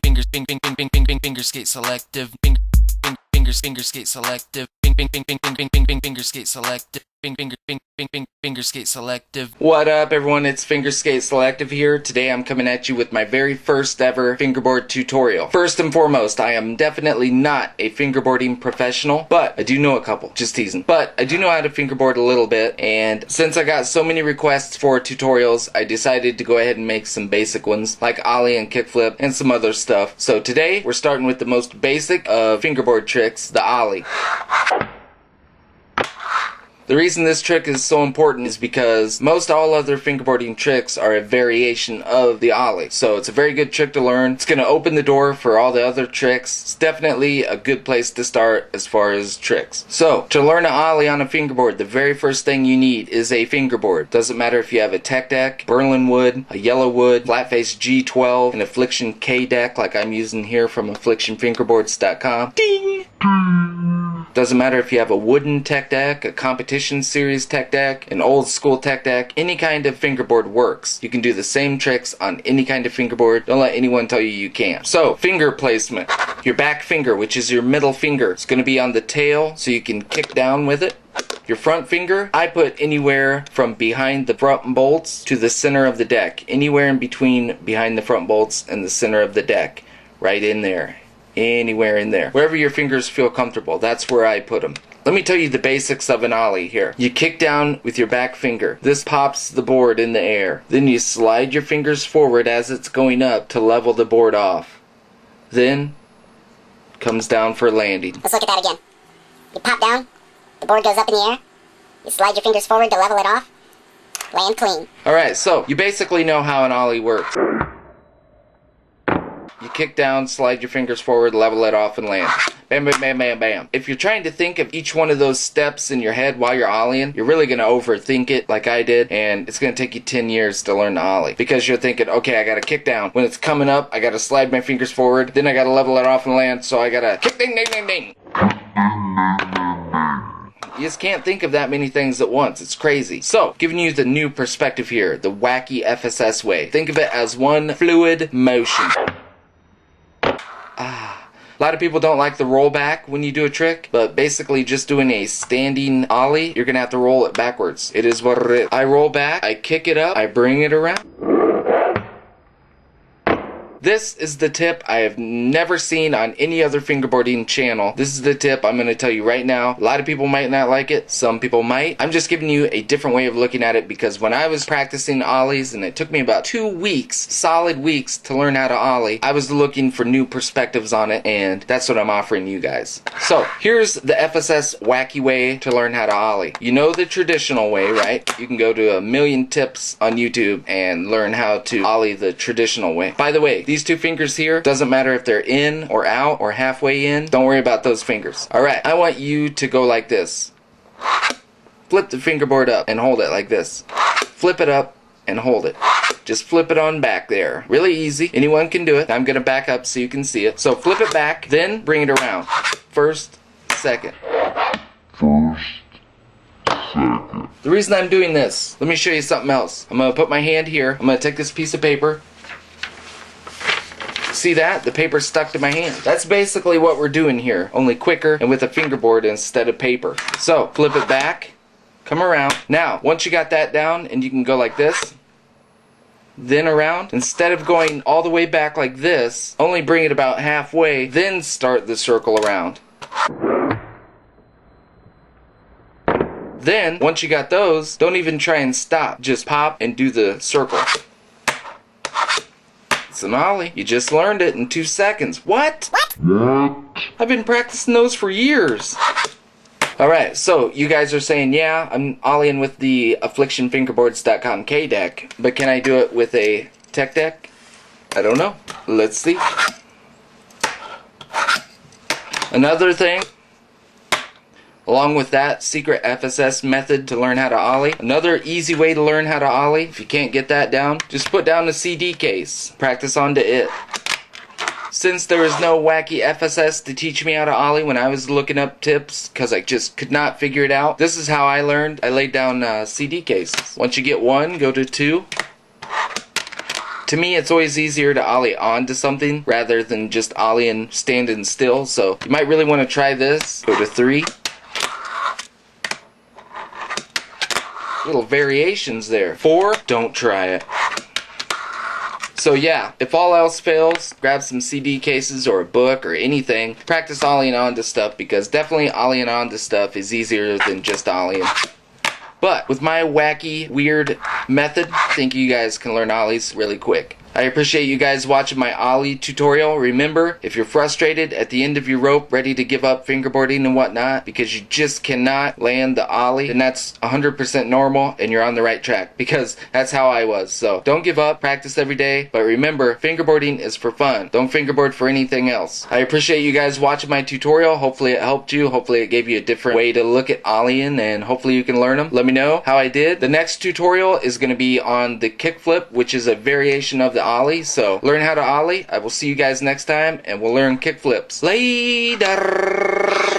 FingerSkateSelective. FingerSkateSelective. FingerSkateSelective. FingerSkateSelective. What up, everyone? It's FingerSkateSelective here. Today I'm coming at you with my very first ever fingerboard tutorial. First and foremost, I am definitely not a fingerboarding professional, but I do know a couple. Just teasing. But I do know how to fingerboard a little bit, and since I got so many requests for tutorials, I decided to go ahead and make some basic ones like Ollie and kickflip and some other stuff. So today we're starting with the most basic of fingerboard tricks, the Ollie. The reason this trick is so important is because most all other fingerboarding tricks are a variation of the Ollie. So it's a very good trick to learn. It's going to open the door for all the other tricks. It's definitely a good place to start as far as tricks. So to learn an Ollie on a fingerboard, the very first thing you need is a fingerboard. Doesn't matter if you have a tech deck, Berlin wood, a yellow wood, flat face G12, an Affliction K deck like I'm using here from AfflictionFingerboards.com. Ding! Doesn't matter if you have a wooden tech deck, a competition series tech deck, an old school tech deck, any kind of fingerboard works. You can do the same tricks on any kind of fingerboard. Don't let anyone tell you you can't. So, finger placement. Your back finger, which is your middle finger, it's going to be on the tail so you can kick down with it. Your front finger, I put anywhere from behind the front bolts to the center of the deck. Anywhere in between behind the front bolts and the center of the deck. Right in there. Anywhere in there. Wherever your fingers feel comfortable, that's where I put them. Let me tell you the basics of an Ollie here. You kick down with your back finger. This pops the board in the air. Then you slide your fingers forward as it's going up to level the board off. Then, comes down for landing. Let's look at that again. You pop down, the board goes up in the air, you slide your fingers forward to level it off, land clean. Alright, so you basically know how an Ollie works. You kick down, slide your fingers forward, level it off, and land. Bam, bam, bam, bam, bam. If you're trying to think of each one of those steps in your head while you're Ollieing, you're really going to overthink it like I did, and it's going to take you 10 years to learn the Ollie. Because you're thinking, okay, I got to kick down. When it's coming up, I got to slide my fingers forward, then I got to level it off and land, so I got to kick, ding, ding, ding, ding. You just can't think of that many things at once. It's crazy. So, giving you the new perspective here, the wacky FSS way. Think of it as one fluid motion. A lot of people don't like the rollback when you do a trick, but basically just doing a standing Ollie, you're going to have to roll it backwards. It is what it is. I roll back, I kick it up, I bring it around. This is the tip I have never seen on any other fingerboarding channel. This is the tip I'm going to tell you right now. A lot of people might not like it. Some people might. I'm just giving you a different way of looking at it because when I was practicing Ollies, and it took me about 2 weeks, solid weeks, to learn how to Ollie, I was looking for new perspectives on it, and that's what I'm offering you guys. So, here's the FSS wacky way to learn how to Ollie. You know the traditional way, right? You can go to a million tips on YouTube and learn how to Ollie the traditional way. By the way, these two fingers here, doesn't matter if they're in or out or halfway in, don't worry about those fingers. Alright, I want you to go like this. Flip the fingerboard up and hold it like this. Flip it up and hold it. Just flip it on back there. Really easy. Anyone can do it. I'm going to back up so you can see it. So flip it back, then bring it around. First, second. First, second. The reason I'm doing this, let me show you something else. I'm going to put my hand here. I'm going to take this piece of paper. See that? The paper's stuck to my hand. That's basically what we're doing here, only quicker and with a fingerboard instead of paper. So, flip it back, come around. Now, once you got that down, and you can go like this, then around, instead of going all the way back like this, only bring it about halfway, then start the circle around. Then, once you got those, don't even try and stop. Just pop and do the circle. It's an Ollie. You just learned it in 2 seconds. What? What? I've been practicing those for years. Alright, so you guys are saying, yeah, I'm Ollieing with the AfflictionFingerboards.com K deck, but can I do it with a tech deck? I don't know. Let's see. Another thing, along with that secret FSS method to learn how to Ollie, another easy way to learn how to Ollie, if you can't get that down, just put down the CD case. Practice onto it. Since there was no wacky FSS to teach me how to Ollie when I was looking up tips, because I just could not figure it out, this is how I learned. I laid down CD cases. Once you get one, go to 2, To me, it's always easier to ollie onto something rather than just ollieing standing still. So you might really want to try this. Go to 3. Little variations there. 4, don't try it. So yeah, if all else fails, grab some CD cases or a book or anything. Practice ollieing onto stuff, because definitely ollieing onto stuff is easier than just ollieing. But with my wacky, weird method, I think you guys can learn ollies really quick. I appreciate you guys watching my ollie tutorial. Remember, if you're frustrated at the end of your rope, ready to give up fingerboarding and whatnot because you just cannot land the ollie, then that's 100% normal and you're on the right track, because that's how I was. So don't give up, practice every day, but remember, fingerboarding is for fun. Don't fingerboard for anything else. I appreciate you guys watching my tutorial. Hopefully it helped you. Hopefully it gave you a different way to look at ollieing, and hopefully you can learn them. Let me know how I did. The next tutorial is going to be on the kickflip, which is a variation of the ollie. So learn how to ollie. I will see you guys next time, and we'll learn kickflips. Later.